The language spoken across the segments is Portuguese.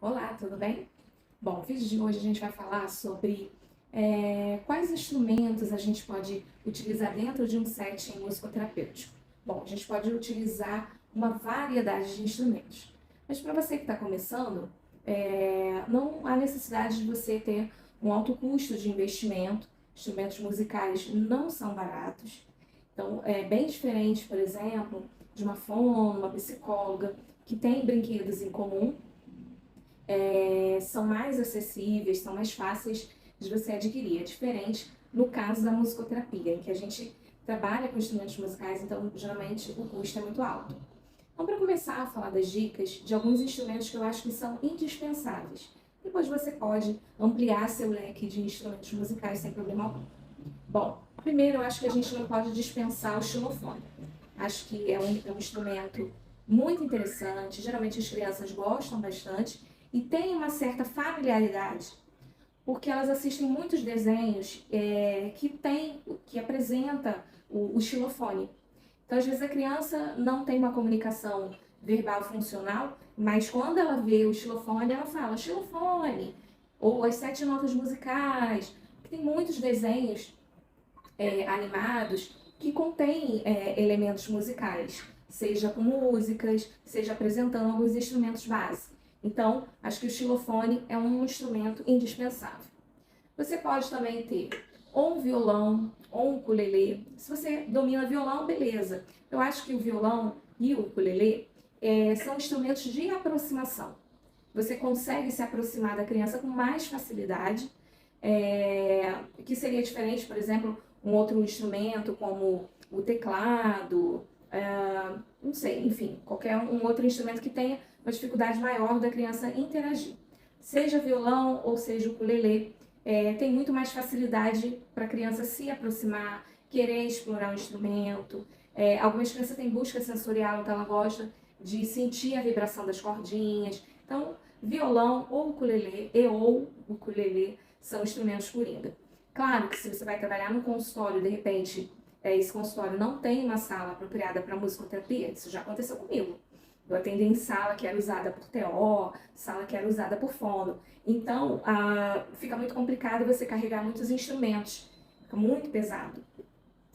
Olá, tudo bem? Bom, no vídeo de hoje a gente vai falar sobre quais instrumentos a gente pode utilizar dentro de um setting musicoterapêutico. Bom, a gente pode utilizar uma variedade de instrumentos, mas para você que está começando, não há necessidade de você ter um alto custo de investimento. Instrumentos musicais não são baratos, então é bem diferente, por exemplo, de uma fono, uma psicóloga, que tem brinquedos em comum. São mais acessíveis, são mais fáceis de você adquirir. É diferente no caso da musicoterapia, em que a gente trabalha com instrumentos musicais, então geralmente o custo é muito alto. Então, para começar a falar das dicas de alguns instrumentos que eu acho que são indispensáveis, depois você pode ampliar seu leque de instrumentos musicais sem problema algum. Bom, primeiro eu acho que a gente não pode dispensar o xilofone. Acho que é um instrumento muito interessante, geralmente as crianças gostam bastante e têm uma certa familiaridade, porque elas assistem muitos desenhos que apresenta o xilofone. Então, às vezes a criança não tem uma comunicação verbal funcional, mas quando ela vê o xilofone, ela fala xilofone, ou as 7 notas musicais. Tem muitos desenhos animados que contêm elementos musicais, seja com músicas, seja apresentando alguns instrumentos básicos. Então, acho que o xilofone é um instrumento indispensável. Você pode também ter ou um violão ou um ukulele. Se você domina violão, beleza. Eu acho que o violão e o ukulele são instrumentos de aproximação. Você consegue se aproximar da criança com mais facilidade, que seria diferente, por exemplo, um outro instrumento como o teclado, não sei, enfim, qualquer um outro instrumento que tenha uma dificuldade maior da criança interagir. Seja violão ou seja o ukulele, tem muito mais facilidade para a criança se aproximar, querer explorar o instrumento. Algumas crianças têm busca sensorial, então ela gosta de sentir a vibração das cordinhas. Então, violão ou ukulele são instrumentos coringa. Claro que se você vai trabalhar num consultório, de repente, esse consultório não tem uma sala apropriada para musicoterapia, isso já aconteceu comigo. Eu atendi em sala que era usada por TO, sala que era usada por fono. Então, fica muito complicado você carregar muitos instrumentos, fica muito pesado.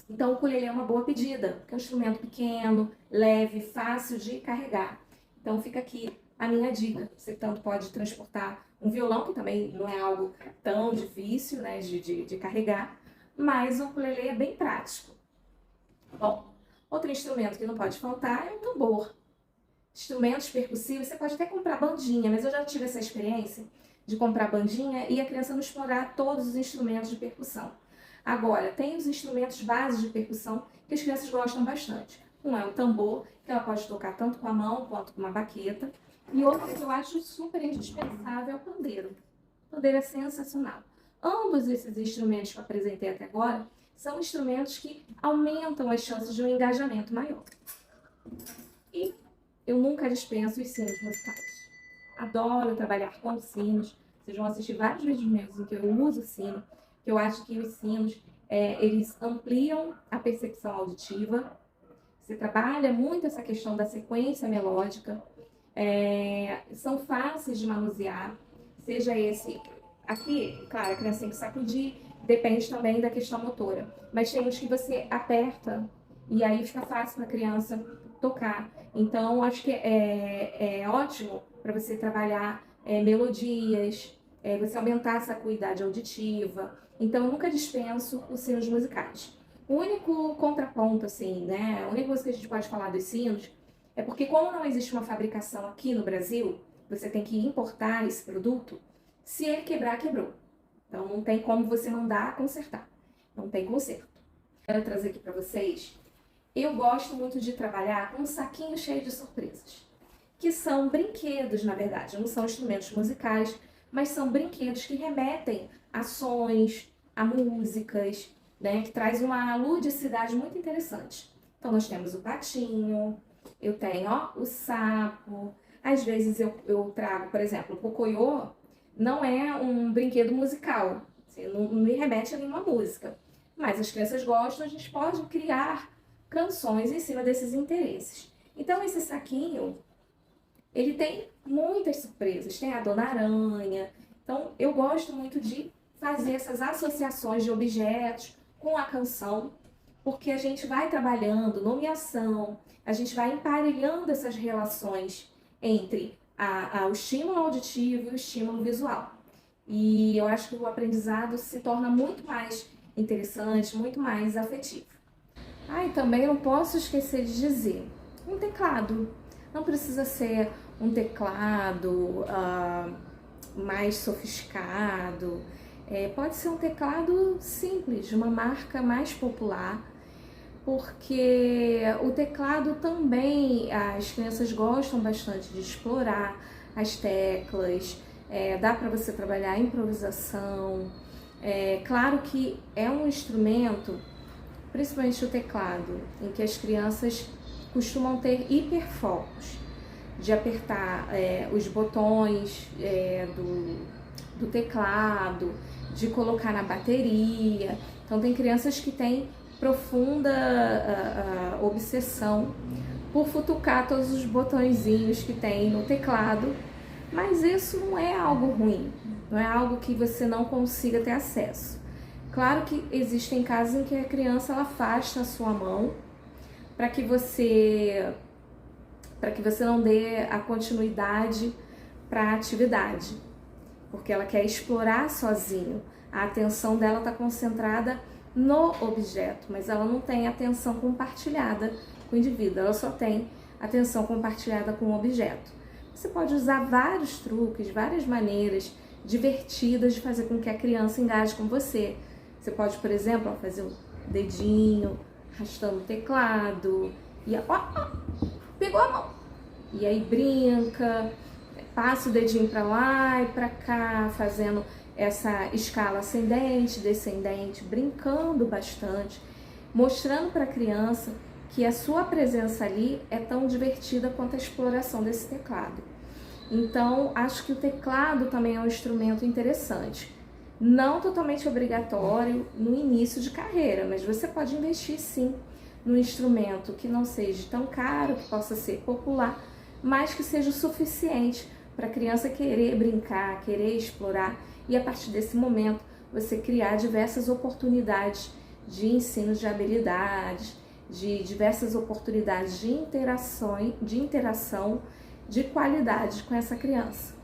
Então, o ukulele é uma boa pedida, porque é um instrumento pequeno, leve, fácil de carregar. Então, fica aqui a minha dica. Você tanto pode transportar um violão, que também não é algo tão difícil, né, de carregar, mas o ukulele é bem prático. Bom, outro instrumento que não pode faltar é o tambor. Instrumentos percussivos, você pode até comprar bandinha, mas eu já tive essa experiência de comprar bandinha e a criança não explorar todos os instrumentos de percussão. Agora, tem os instrumentos básicos de percussão que as crianças gostam bastante. Um é o tambor, que ela pode tocar tanto com a mão quanto com uma baqueta. E outro que eu acho super indispensável é o pandeiro. O pandeiro é sensacional. Ambos esses instrumentos que eu apresentei até agora são instrumentos que aumentam as chances de um engajamento maior. E eu nunca dispenso os sinos musicais. Adoro trabalhar com sinos. Vocês vão assistir vários vídeos meus em que eu uso o sino, que eu acho que os sinos, eles ampliam a percepção auditiva. Você trabalha muito essa questão da sequência melódica. São fáceis de manusear, seja esse aqui, claro, a criança tem que sacudir, depende também da questão motora, mas tem uns que você aperta e aí fica fácil para a criança tocar. Então, acho que é ótimo para você trabalhar melodias, você aumentar essa acuidade auditiva. Então, eu nunca dispenso os sinos musicais. O único contraponto, assim, né, a única coisa que a gente pode falar dos sinos é porque, como não existe uma fabricação aqui no Brasil, você tem que importar esse produto. Se ele quebrar, quebrou. Então, não tem como você mandar consertar. Não tem conserto. Quero trazer aqui para vocês. Eu gosto muito de trabalhar com um saquinho cheio de surpresas, que são brinquedos, na verdade. Não são instrumentos musicais, mas são brinquedos que remetem a sons, a músicas, né, que traz uma ludicidade muito interessante. Então, nós temos o patinho, eu tenho o sapo, às vezes eu trago, por exemplo, o pocoyo não é um brinquedo musical, assim, não me remete a nenhuma música, mas as crianças gostam, a gente pode criar canções em cima desses interesses. Então, esse saquinho, ele tem muitas surpresas. Tem a Dona Aranha. Então, eu gosto muito de fazer essas associações de objetos com a canção, porque a gente vai trabalhando nomeação, a gente vai emparelhando essas relações entre o estímulo auditivo e o estímulo visual. E eu acho que o aprendizado se torna muito mais interessante, muito mais afetivo. E também não posso esquecer de dizer, um teclado. Não precisa ser um teclado mais sofisticado. Pode ser um teclado simples, de uma marca mais popular, porque o teclado também, as crianças gostam bastante de explorar as teclas, dá para você trabalhar a improvisação. Claro que é um instrumento, principalmente o teclado, em que as crianças costumam ter hiperfocos, de apertar os botões do teclado, de colocar na bateria. Então tem crianças que têm profunda obsessão por futucar todos os botõezinhos que tem no teclado, mas isso não é algo ruim, não é algo que você não consiga ter acesso. Claro que existem casos em que a criança ela afasta a sua mão para que você não dê a continuidade para a atividade, porque ela quer explorar sozinho. A atenção dela está concentrada no objeto, mas ela não tem atenção compartilhada com o indivíduo, ela só tem atenção compartilhada com o objeto. Você pode usar vários truques, várias maneiras divertidas de fazer com que a criança engaje com você. Você pode, por exemplo, fazer um dedinho, arrastando o teclado, e pegou a mão, e aí brinca, passa o dedinho para lá e para cá, fazendo essa escala ascendente, descendente, brincando bastante, mostrando para a criança que a sua presença ali é tão divertida quanto a exploração desse teclado. Então, acho que o teclado também é um instrumento interessante. Não totalmente obrigatório no início de carreira, mas você pode investir sim num instrumento que não seja tão caro, que possa ser popular, mas que seja o suficiente para a criança querer brincar, querer explorar, e a partir desse momento você criar diversas oportunidades de ensino de habilidades, de diversas oportunidades de interação de qualidade com essa criança.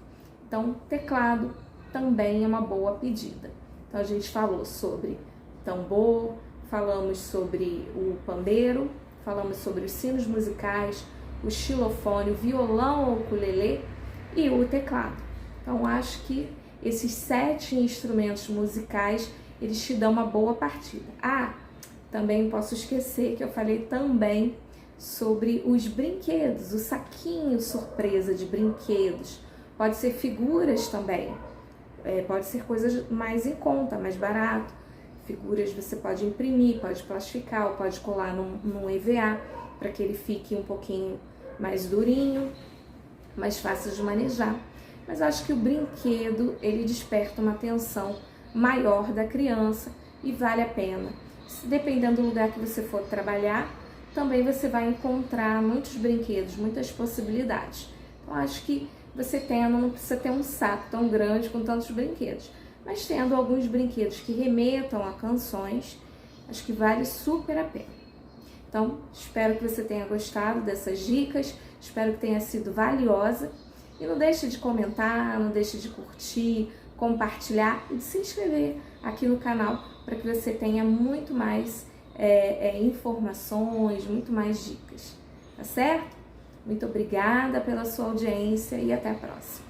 Então, teclado também é uma boa pedida. Então, a gente falou sobre tambor, falamos sobre o pandeiro, falamos sobre os sinos musicais, o xilofone, o violão ou ukulele e o teclado. Então, acho que esses 7 instrumentos musicais, eles te dão uma boa partida. Também posso esquecer que eu falei também sobre os brinquedos, o saquinho surpresa de brinquedos. Pode ser figuras também, pode ser coisas mais em conta, mais barato. Figuras você pode imprimir, pode plastificar ou pode colar num EVA para que ele fique um pouquinho mais durinho, mais fácil de manejar. Mas acho que o brinquedo, ele desperta uma atenção maior da criança e vale a pena. Dependendo do lugar que você for trabalhar, também você vai encontrar muitos brinquedos, muitas possibilidades. Então, acho que você não precisa ter um saco tão grande com tantos brinquedos, mas tendo alguns brinquedos que remetam a canções, acho que vale super a pena. Então, espero que você tenha gostado dessas dicas, espero que tenha sido valiosa. E não deixe de comentar, não deixe de curtir, compartilhar e de se inscrever aqui no canal para que você tenha muito mais informações, muito mais dicas, tá certo? Muito obrigada pela sua audiência e até a próxima.